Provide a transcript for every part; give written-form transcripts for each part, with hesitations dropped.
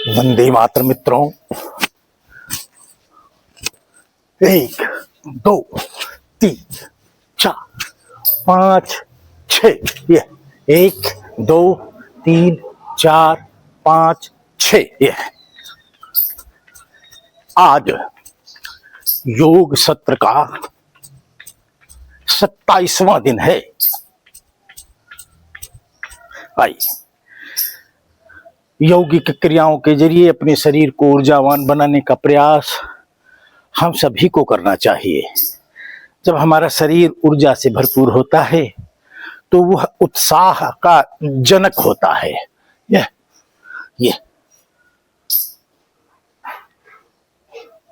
वंदे मातर मित्रों। 1 2 3 4 5 6 ये 1 2 3 4 5 6 ये आज योग सत्र का 27वां दिन है। आइए यौगिक क्रियाओं के जरिए अपने शरीर को ऊर्जावान बनाने का प्रयास हम सभी को करना चाहिए। जब हमारा शरीर ऊर्जा से भरपूर होता है तो वह उत्साह का जनक होता है। ये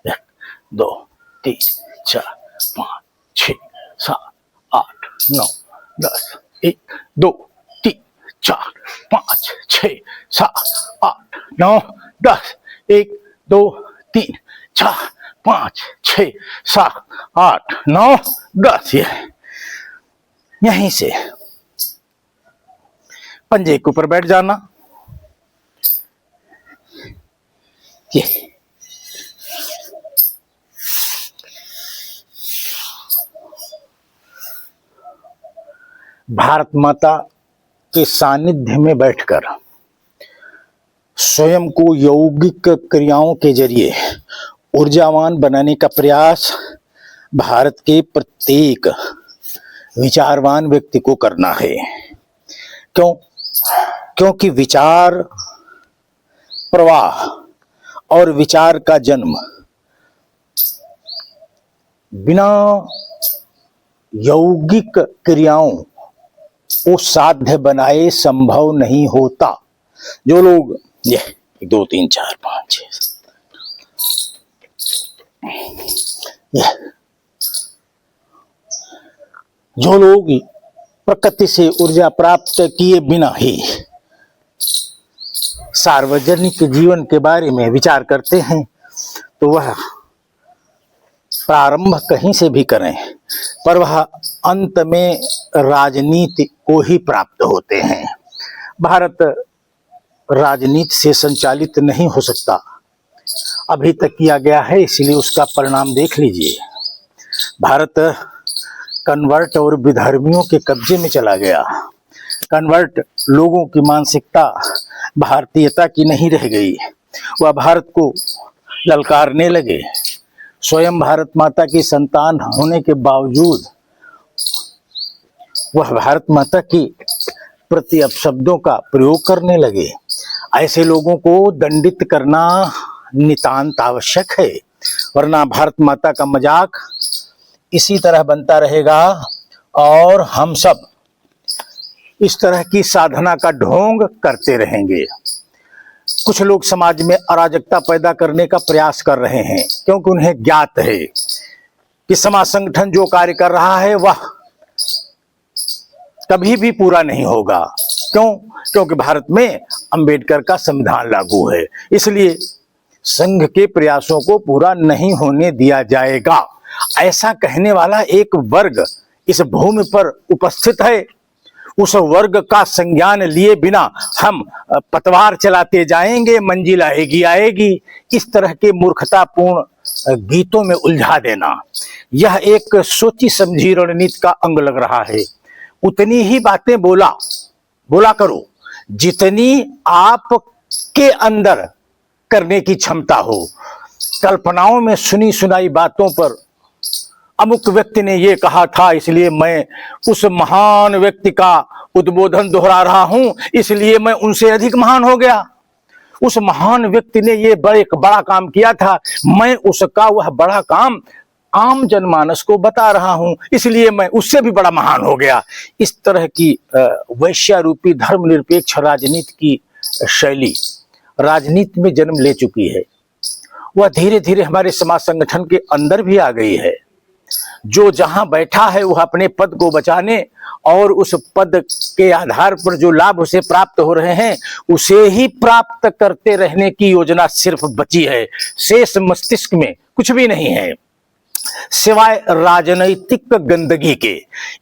1 2 3 4 5 6 7 8 9 10 1 2 3 4 5 6 7 8 9 10 1 2 3 4 5 6 7 8 9 10 ये यहीं से पंजे के ऊपर बैठ जाना। ये भारत माता के सानिध्य में बैठकर स्वयं को यौगिक क्रियाओं के जरिए ऊर्जावान बनाने का प्रयास भारत के प्रत्येक विचारवान व्यक्ति को करना है। क्योंकि विचार प्रवाह और विचार का जन्म बिना यौगिक क्रियाओं को साध्य बनाए संभव नहीं होता। जो लोग ये 1 2 3 4 5 6 जो लोग प्रकृति से ऊर्जा प्राप्त किए बिना ही सार्वजनिक जीवन के बारे में विचार करते हैं तो वह प्रारंभ कहीं से भी करें पर वह अंत में राजनीति को ही प्राप्त होते हैं। भारत राजनीति से संचालित नहीं हो सकता, अभी तक किया गया है, इसलिए उसका परिणाम देख लीजिए। भारत कन्वर्ट और विधर्मियों के कब्जे में चला गया। कन्वर्ट लोगों की मानसिकता भारतीयता की नहीं रह गई, वह भारत को ललकारने लगे। स्वयं भारत माता की संतान होने के बावजूद वह भारत माता की प्रति अपशब्दों का प्रयोग करने लगे। ऐसे लोगों को दंडित करना नितांत आवश्यक है, वरना भारत माता का मजाक इसी तरह बनता रहेगा और हम सब इस तरह की साधना का ढोंग करते रहेंगे। कुछ लोग समाज में अराजकता पैदा करने का प्रयास कर रहे हैं क्योंकि उन्हें ज्ञात है कि समाज संगठन जो कार्य कर रहा है वह कभी भी पूरा नहीं होगा। क्योंकि भारत में अंबेडकर का संविधान लागू है, इसलिए संघ के प्रयासों को पूरा नहीं होने दिया जाएगा। ऐसा कहने वाला एक वर्ग इस भूमि पर उपस्थित है। उस वर्ग का संज्ञान लिए बिना हम पतवार चलाते जाएंगे, मंजिल आएगी आएगी, इस तरह के मूर्खतापूर्ण गीतों में उलझा देना यह एक सोची समझी रणनीति का अंग लग रहा है। उतनी ही बातें बोला करो जितनी आपके अंदर करने की क्षमता हो। कल्पनाओं में सुनी सुनाई बातों पर अमुक व्यक्ति ने ये कहा था, इसलिए मैं उस महान व्यक्ति का उद्बोधन दोहरा रहा हूं, इसलिए मैं उनसे अधिक महान हो गया। उस महान व्यक्ति ने ये बड़ा काम किया था, मैं उसका वह बड़ा काम आम जनमानस को बता रहा हूं, इसलिए मैं उससे भी बड़ा महान हो गया। इस तरह की वैश्यारूपी धर्मनिरपेक्ष राजनीति की शैली राजनीति में जन्म ले चुकी है। वह धीरे धीरे हमारे समाज संगठन के अंदर भी आ गई है। जो जहां बैठा है वह अपने पद को बचाने और उस पद के आधार पर जो लाभ उसे प्राप्त हो रहे हैं उसे ही प्राप्त करते रहने की योजना सिर्फ बची है। शेष मस्तिष्क में कुछ भी नहीं है। सिवाय राजनीतिक गंदगी के।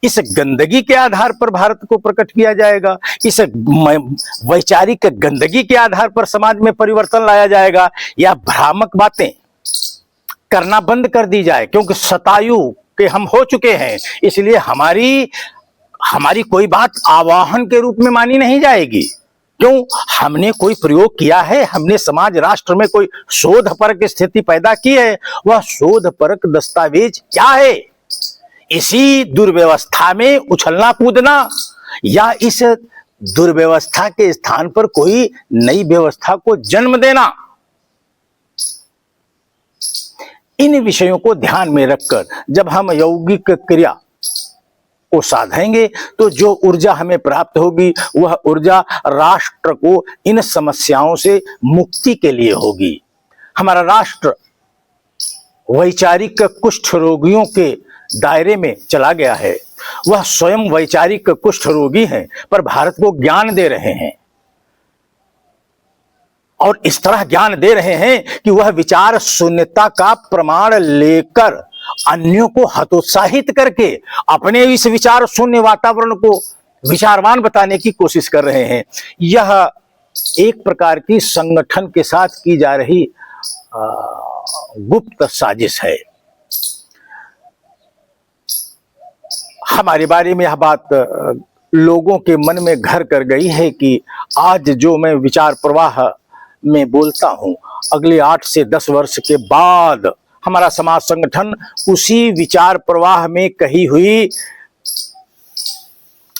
इस गंदगी के आधार पर भारत को प्रकट किया जाएगा, इस वैचारिक गंदगी के आधार पर समाज में परिवर्तन लाया जाएगा, या भ्रामक बातें करना बंद कर दी जाए। क्योंकि शतायु के हम हो चुके हैं, इसलिए हमारी कोई बात आवाहन के रूप में मानी नहीं जाएगी। क्यों? हमने कोई प्रयोग किया है, हमने समाज राष्ट्र में कोई शोध परक स्थिति पैदा की है। वह शोध परक दस्तावेज क्या है? इसी दुर्व्यवस्था में उछलना कूदना, या इस दुर्व्यवस्था के स्थान पर कोई नई व्यवस्था को जन्म देना। इन विषयों को ध्यान में रखकर जब हम यौगिक क्रिया को साधेंगे तो जो ऊर्जा हमें प्राप्त होगी वह ऊर्जा राष्ट्र को इन समस्याओं से मुक्ति के लिए होगी। हमारा राष्ट्र वैचारिक कुष्ठ रोगियों के दायरे में चला गया है। वह स्वयं वैचारिक कुष्ठ रोगी हैं, पर भारत को ज्ञान दे रहे हैं, और इस तरह ज्ञान दे रहे हैं कि वह विचार शून्यता का प्रमाण लेकर अन्यों को हतोत्साहित करके अपने इस विचार शून्य वातावरण को विचारवान बताने की कोशिश कर रहे हैं। यह एक प्रकार की संगठन के साथ की जा रही गुप्त साजिश है। हमारे बारे में यह बात लोगों के मन में घर कर गई है कि आज जो मैं विचार प्रवाह में बोलता हूं, अगले 8 से 10 वर्ष के बाद हमारा समाज संगठन उसी विचार प्रवाह में कही हुई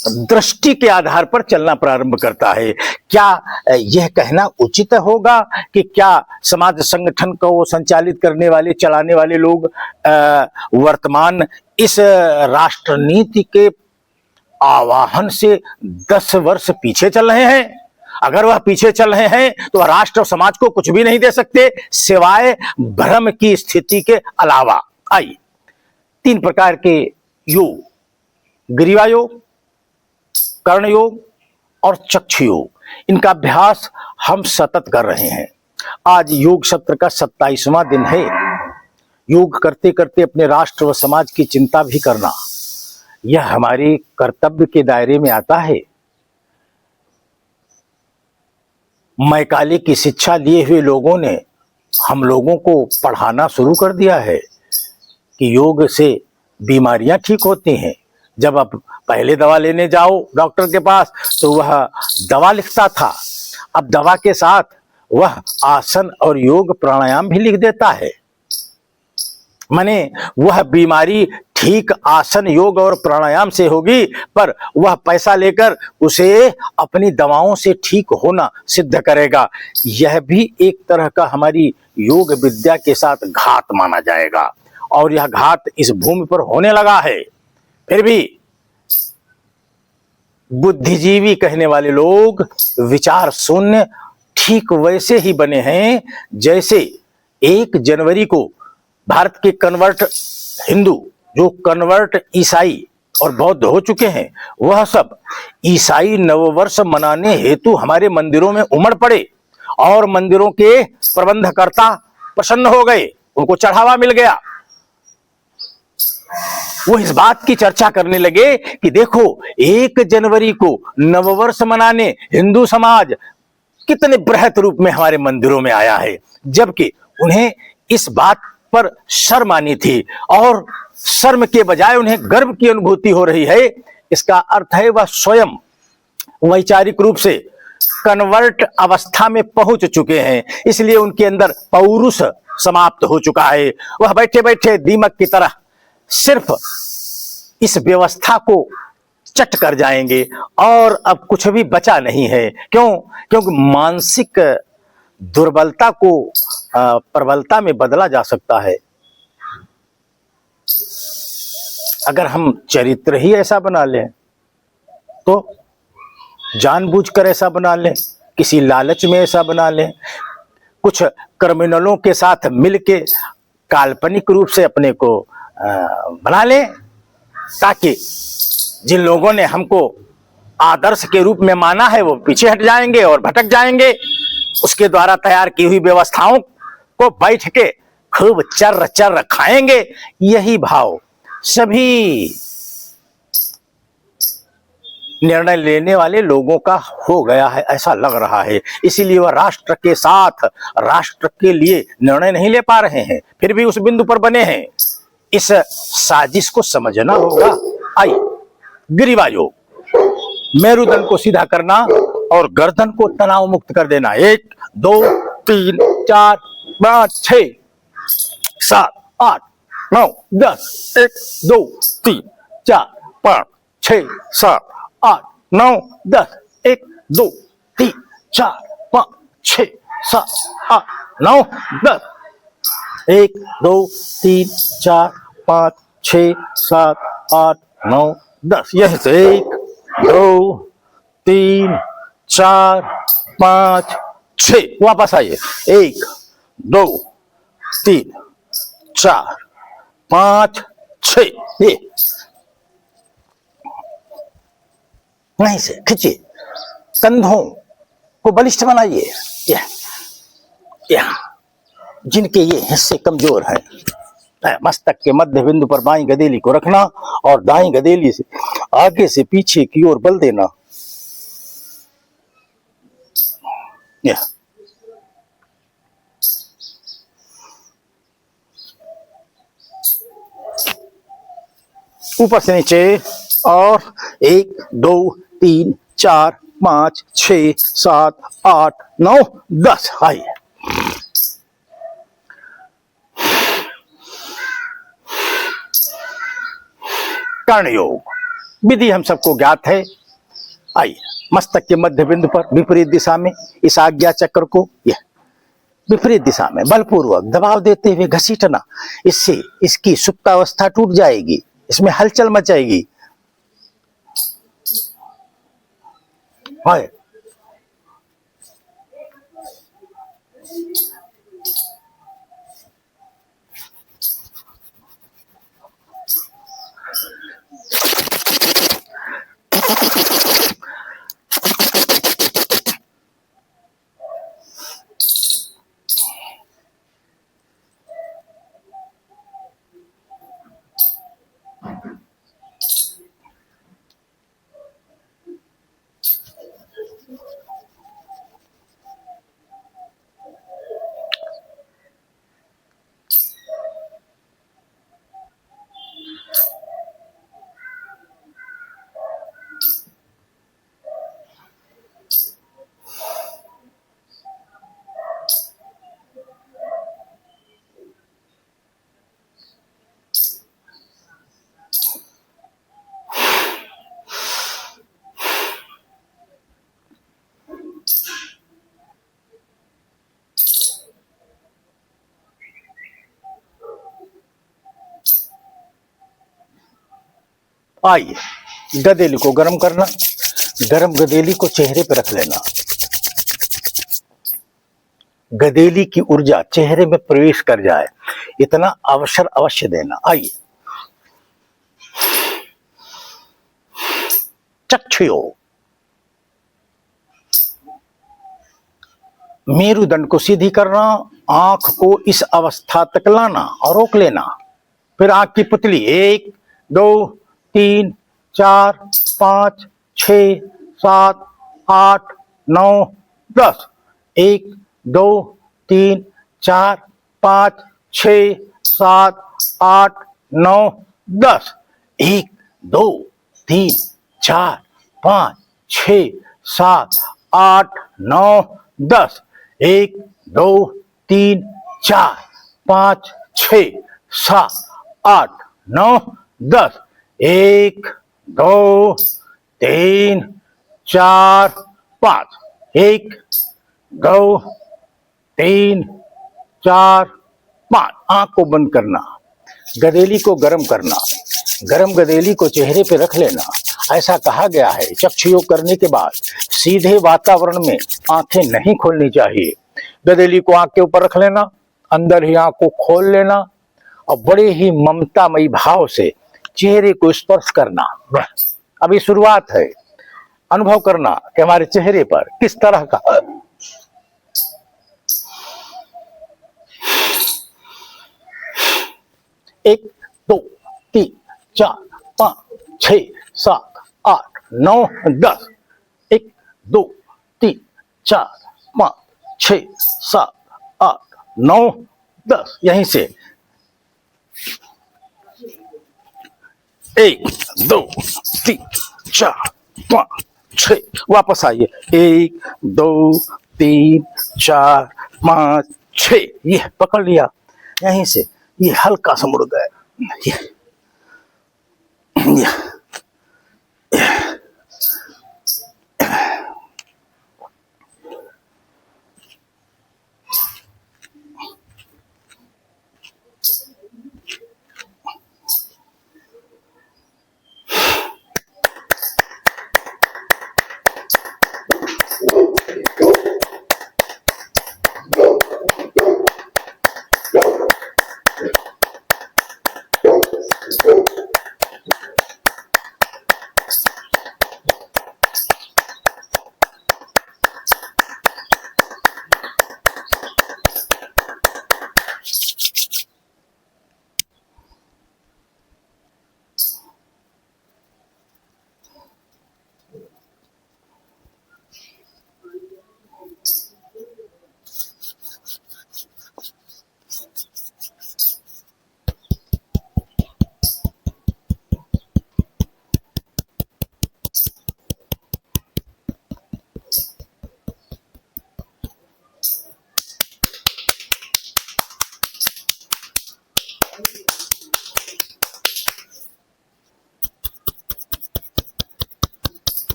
दृष्टि के आधार पर चलना प्रारंभ करता है। क्या यह कहना उचित होगा कि क्या समाज संगठन को संचालित करने वाले, चलाने वाले लोग वर्तमान इस राष्ट्र नीति के आवाहन से 10 वर्ष पीछे चल रहे हैं? अगर वह पीछे चल रहे हैं तो राष्ट्र और समाज को कुछ भी नहीं दे सकते सिवाय भ्रम की स्थिति के अलावा। आइए, 3 प्रकार के योग, ग्रीवा योग, कर्ण योग और चक्षु योग, इनका अभ्यास हम सतत कर रहे हैं। आज योग सत्र का 27वां दिन है। योग करते करते अपने राष्ट्र व समाज की चिंता भी करना, यह हमारे कर्तव्य के दायरे में आता है। मैकाले की शिक्षा लिए हुए लोगों ने हम लोगों को पढ़ाना शुरू कर दिया है कि योग से बीमारियां ठीक होती हैं। जब आप पहले दवा लेने जाओ डॉक्टर के पास तो वह दवा लिखता था, अब दवा के साथ वह आसन और योग प्राणायाम भी लिख देता है। माने वह बीमारी ठीक आसन, योग और प्राणायाम से होगी, पर वह पैसा लेकर उसे अपनी दवाओं से ठीक होना सिद्ध करेगा। यह भी एक तरह का हमारी योग विद्या के साथ घात माना जाएगा, और यह घात इस भूमि पर होने लगा है। फिर भी बुद्धिजीवी कहने वाले लोग विचार शून्य ठीक वैसे ही बने हैं जैसे 1 जनवरी को भारत के कन्वर्ट हिंदू, जो कन्वर्ट ईसाई और बौद्ध हो चुके हैं, वह सब ईसाई नववर्ष मनाने हेतु हमारे मंदिरों में उमड़ पड़े, और मंदिरों के प्रबंधकर्ता प्रसन्न हो गए, उनको चढ़ावा मिल गया। वो इस बात की चर्चा करने लगे कि देखो 1 जनवरी को नववर्ष मनाने हिंदू समाज कितने बृहत रूप में हमारे मंदिरों में आया है, जबकि उन्हें इस बात पर शर्म आनी थी, और शर्म के बजाय उन्हें गर्व की अनुभूति हो रही है। इसका अर्थ है वह स्वयं वैचारिक रूप से कन्वर्ट अवस्था में पहुंच चुके हैं, इसलिए उनके अंदर पौरुष समाप्त हो चुका है। वह बैठे बैठे दीमक की तरह सिर्फ इस व्यवस्था को चट कर जाएंगे, और अब कुछ भी बचा नहीं है। क्यों? क्योंकि मानसिक दुर्बलता को प्रबलता में बदला जा सकता है अगर हम चरित्र ही ऐसा बना लें, तो जानबूझकर ऐसा बना लें, किसी लालच में ऐसा बना लें, कुछ क्रिमिनलों के साथ मिलके काल्पनिक रूप से अपने को बना लें, ताकि जिन लोगों ने हमको आदर्श के रूप में माना है वो पीछे हट जाएंगे और भटक जाएंगे। उसके द्वारा तैयार की हुई व्यवस्थाओं को बैठ के खूब चर चर खाएंगे, यही भाव सभी निर्णय लेने वाले लोगों का हो गया है, ऐसा लग रहा है। इसीलिए वह राष्ट्र के साथ, राष्ट्र के लिए निर्णय नहीं ले पा रहे हैं, फिर भी उस बिंदु पर बने हैं। इस साजिश को समझना होगा। आइए, ग्रीवा योग, मेरुदंड को सीधा करना और गर्दन को तनाव मुक्त कर देना। 1 2 3 4 5 6 7 8 9 10 1 2 3 4 5 6 7 8 9 10 1 2 3 4 5 6 7 8 9 10 1 2 3 4 5 6 7 8 9 10। यही से 1 2 3 4 5 6। वापस आइए। 1 2 3 4 5 6। ये नहीं से खींचिए, कंधों को बलिष्ठ बनाइए। जिनके ये हिस्से कमजोर हैं, मस्तक के मध्य बिंदु पर बाईं गदेली को रखना और दाईं गदेली से आगे से पीछे की ओर बल देना। ऊपर से नीचे और 1 2 3 4 5 6 7 8 9 10। आइए, कर्ण योग विधि हम सबको ज्ञात है। आइए, मस्तक के मध्य बिंदु पर विपरीत दिशा में इस आज्ञा चक्र को यह विपरीत दिशा में बलपूर्वक दबाव देते हुए घसीटना। इससे इसकी सुप्तावस्था टूट जाएगी, इसमें हलचल मचाएगी। हाय, आइए, गदेली को गर्म करना, गर्म गदेली को चेहरे पर रख लेना। गदेली की ऊर्जा चेहरे में प्रवेश कर जाए, इतना अवसर अवश्य देना। आइए, चक्षुयोग, मेरुदंड को सीधी करना, आंख को इस अवस्था तक लाना और रोक लेना। फिर आंख की पुतली 1 2 3 4 5 6 7 8 9 10। 1 2 3 4 5 6 7 8 9 10। 1 2 3 4 5 6 7 8 9 10। 1 2 3 4 5 6 7 8 9 10। 1 2 3 4 5। 1 2 3 4 5। आंख को बंद करना, गदेली को गर्म करना, गर्म गदेली को चेहरे पे रख लेना। ऐसा कहा गया है, चक्षुयोग करने के बाद सीधे वातावरण में आंखें नहीं खोलनी चाहिए। गदेली को आंख के ऊपर रख लेना, अंदर ही आंख को खोल लेना और बड़े ही ममतामयी भाव से चेहरे को स्पर्श करना। अभी शुरुआत है, अनुभव करना कि हमारे चेहरे पर किस तरह का 1 2 3 4 5 6 7 8 9 10 1 2 3 4 5 6 7 8 9 10 यहीं से 1 2 3 4 5 6 वापस आइए 1 2 3 4 5 6 ये पकड़ लिया यहीं से ये हल्का सा मुड़ गया ये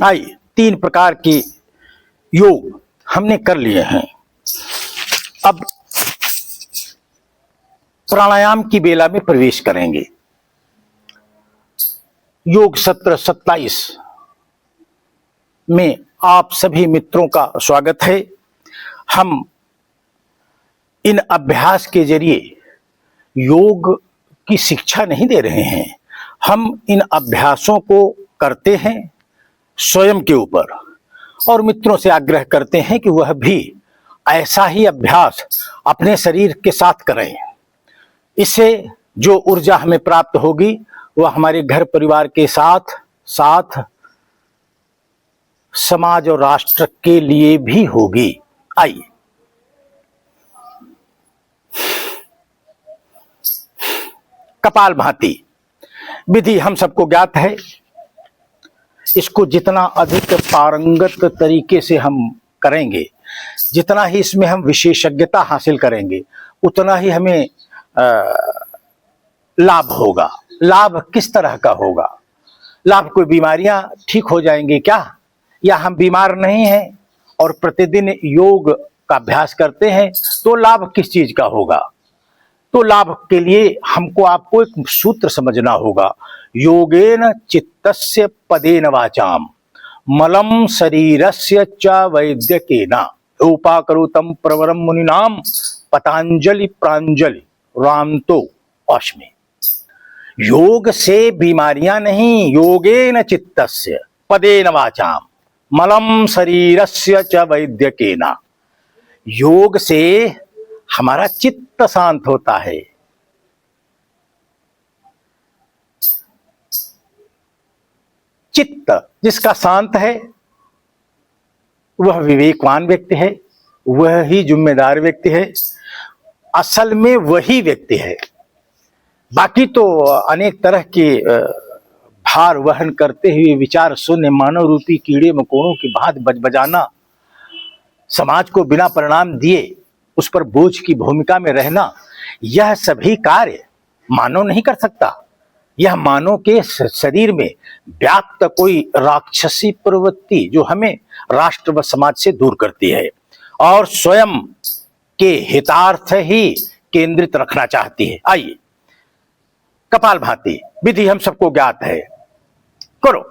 आइए 3 प्रकार के योग हमने कर लिए हैं। अब प्राणायाम की बेला में प्रवेश करेंगे। योग सत्र 27 में आप सभी मित्रों का स्वागत है। हम इन अभ्यास के जरिए योग की शिक्षा नहीं दे रहे हैं, हम इन अभ्यासों को करते हैं स्वयं के ऊपर और मित्रों से आग्रह करते हैं कि वह भी ऐसा ही अभ्यास अपने शरीर के साथ करें। इससे जो ऊर्जा हमें प्राप्त होगी वह हमारे घर परिवार के साथ साथ समाज और राष्ट्र के लिए भी होगी। आइए कपालभाति विधि हम सबको ज्ञात है। इसको जितना अधिक पारंगत तरीके से हम करेंगे, जितना ही इसमें हम विशेषज्ञता हासिल करेंगे, उतना ही हमें लाभ होगा। लाभ किस तरह का होगा? लाभ कोई बीमारियां ठीक हो जाएंगी क्या? या हम बीमार नहीं हैं और प्रतिदिन योग का अभ्यास करते हैं तो लाभ किस चीज का होगा? तो लाभ के लिए हमको आपको एक सूत्र समझना होगा। योगेन चित्तस्य पदेन वाचाम मलम शरीरस्य च वैद्यकेन उपाकरोतम प्रवरम मुनिनाम पतंजलि प्रांजलि रामतो अस्मि। योग से बीमारियां नहीं, योगेन चित्तस्य पदेन वाचाम मलम शरीरस्य च वैद्यकेन। योग से हमारा चित्त शांत होता है। चित्त जिसका शांत है वह विवेकवान व्यक्ति है, वह ही जिम्मेदार व्यक्ति है, असल में वही व्यक्ति है। बाकी तो अनेक तरह के भार वहन करते हुए विचार शून्य मानव रूपी कीड़े मकोड़ों की भांति बजबजाना, समाज को बिना परिणाम दिए उस पर बोझ की भूमिका में रहना, यह सभी कार्य मानव नहीं कर सकता। यह मानव के शरीर में व्याप्त कोई राक्षसी प्रवृत्ति जो हमें राष्ट्र व समाज से दूर करती है और स्वयं के हितार्थ ही केंद्रित रखना चाहती है। आइए कपालभाति विधि हम सबको ज्ञात है, करो।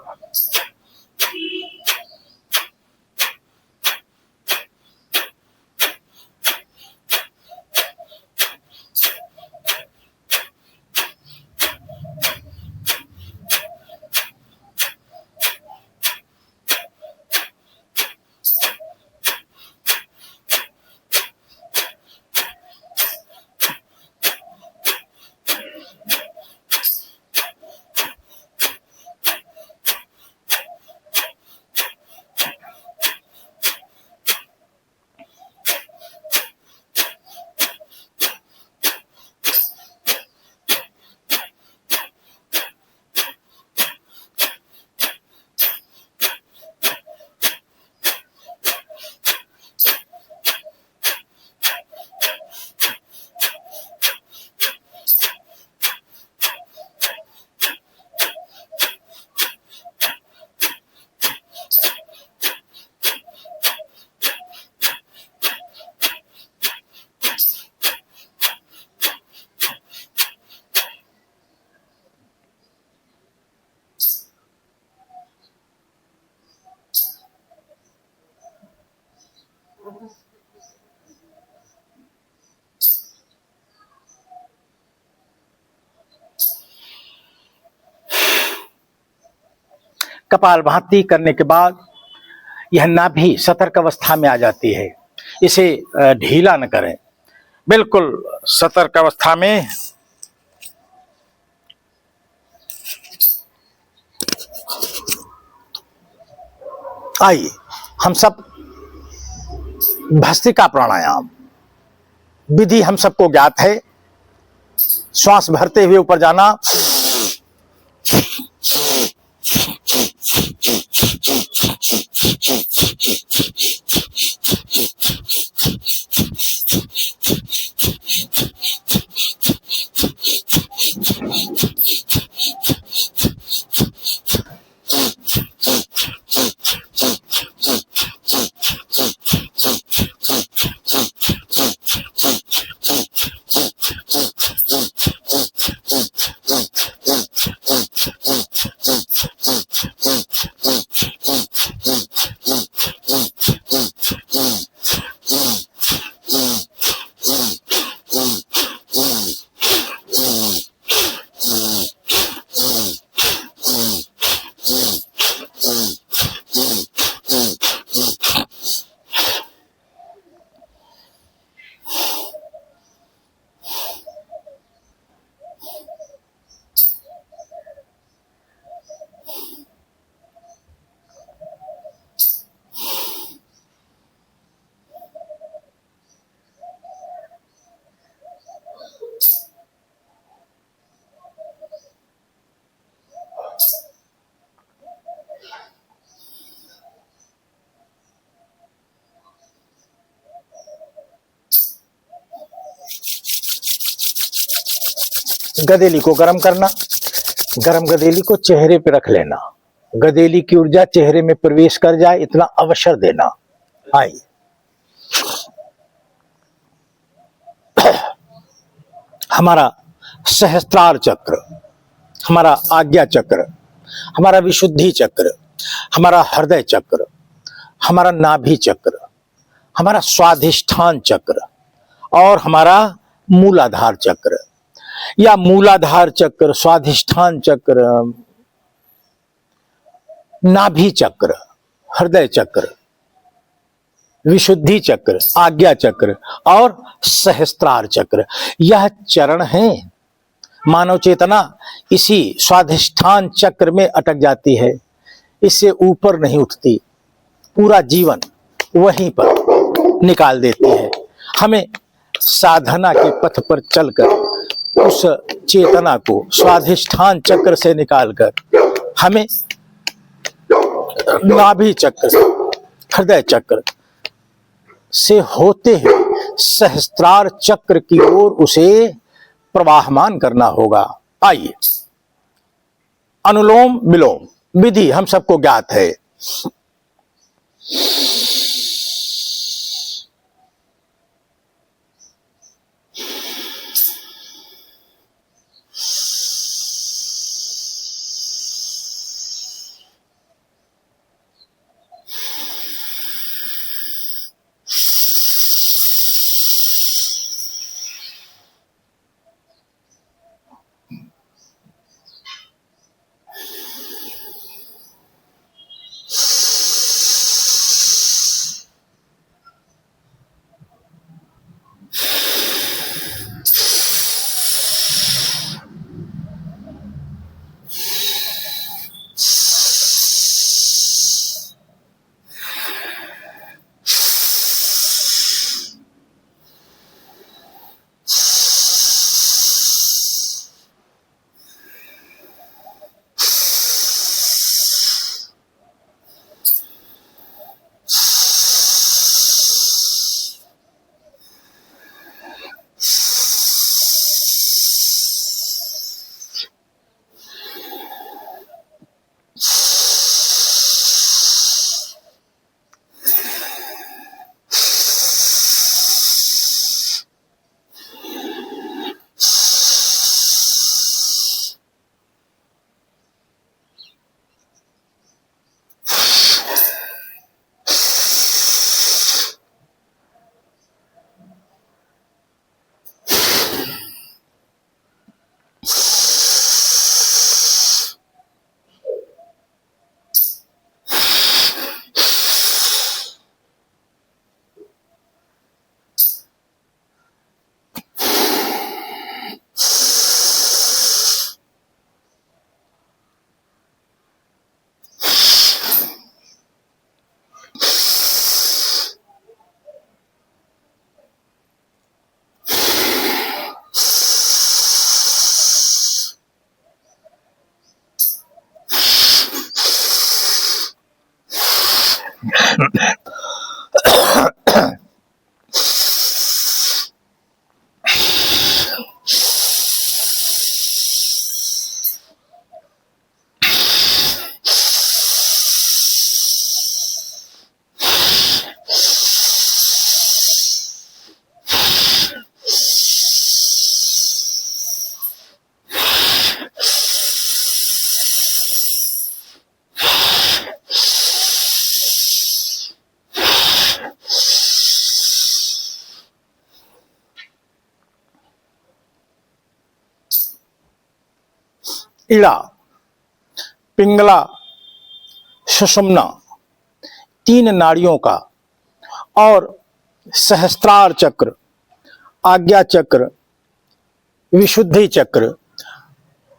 कपालभाति करने के बाद यह नाभि सतर्क अवस्था में आ जाती है। इसे ढीला न करें, बिल्कुल सतर्क अवस्था में आइए हम सब भस्त्रिका प्राणायाम विधि हम सबको ज्ञात है। श्वास भरते हुए ऊपर जाना, गदेली को गर्म करना, गर्म गदेली को चेहरे पे रख लेना, गदेली की ऊर्जा चेहरे में प्रवेश कर जाए इतना अवसर देना। आइए हमारा सहस्त्रार चक्र, हमारा आज्ञा चक्र, हमारा विशुद्धि चक्र, हमारा हृदय चक्र, हमारा नाभि चक्र, हमारा स्वाधिष्ठान चक्र और हमारा मूलाधार चक्र या मूलाधार चक्र, स्वाधिष्ठान चक्र, नाभि चक्र, हृदय चक्र, विशुद्धि चक्र, आज्ञा चक्र और सहस्त्रार चक्र, यह चरण है। मानव चेतना इसी स्वाधिष्ठान चक्र में अटक जाती है, इससे ऊपर नहीं उठती, पूरा जीवन वहीं पर निकाल देती है। हमें साधना के पथ पर चलकर उस चेतना को स्वाधिष्ठान चक्र से निकालकर हमें नाभि चक्र, हृदय चक्र से होते हुए सहस्त्रार चक्र की ओर उसे प्रवाहमान करना होगा। आइए अनुलोम विलोम विधि हम सबको ज्ञात है। इड़ा, पिंगला, सुषुम्ना, 3 नाड़ियों का, और सहस्त्रार चक्र, आज्ञा चक्र, विशुद्धि चक्र,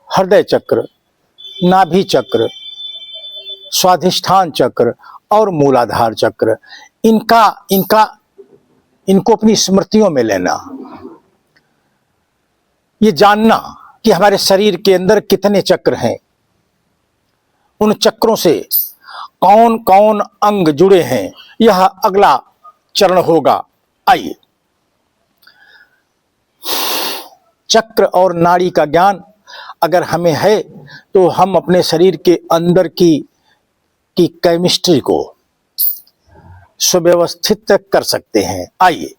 हृदय चक्र, नाभि चक्र, स्वाधिष्ठान चक्र और मूलाधार चक्र, इनको अपनी स्मृतियों में लेना। ये जानना कि हमारे शरीर के अंदर कितने चक्र हैं, उन चक्रों से कौन कौन अंग जुड़े हैं, यह अगला चरण होगा। आइए, चक्र और नाड़ी का ज्ञान अगर हमें है तो हम अपने शरीर के अंदर की केमिस्ट्री को सुव्यवस्थित कर सकते हैं। आइए,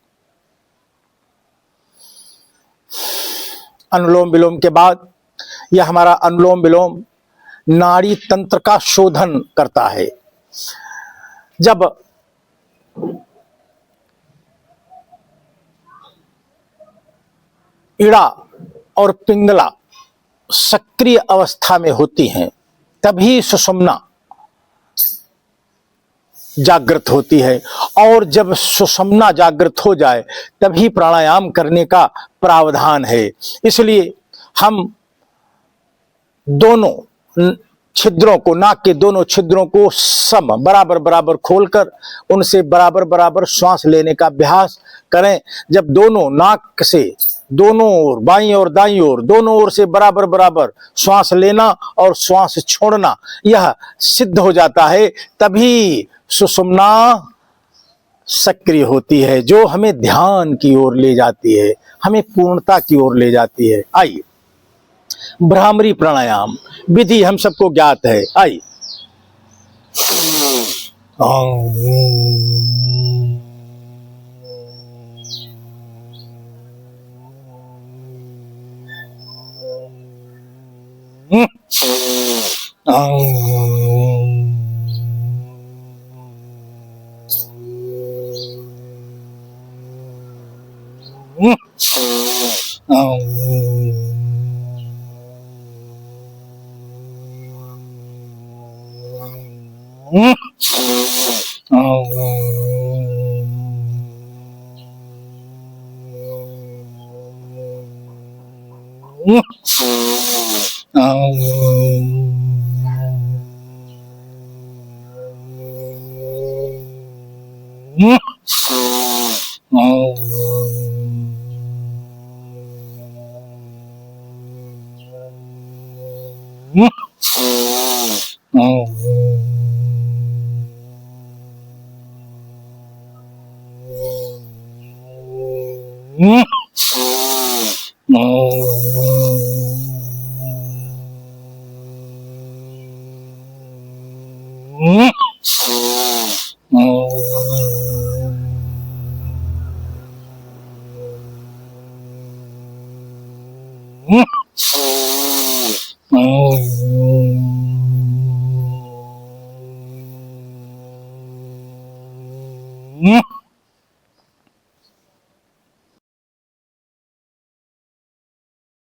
अनुलोम विलोम के बाद यह हमारा अनुलोम विलोम नाड़ी तंत्र का शोधन करता है। जब इड़ा और पिंगला सक्रिय अवस्था में होती हैं, तभी सुषुम्ना जागृत होती है, और जब सुषुम्ना जागृत हो जाए तभी प्राणायाम करने का प्रावधान है। इसलिए हम दोनों छिद्रों को, नाक के दोनों छिद्रों को सम बराबर बराबर खोलकर उनसे बराबर बराबर श्वास लेने का अभ्यास करें। जब दोनों नाक से दोनों ओर, बाईं और दाईं ओर, दोनों ओर से बराबर बराबर श्वास लेना और श्वास छोड़ना यह सिद्ध हो जाता है, तभी सुषुम्ना सक्रिय होती है, जो हमें ध्यान की ओर ले जाती है, हमें पूर्णता की ओर ले जाती है। आइए, भ्रामरी प्राणायाम विधि हम सबको ज्ञात है। आइए,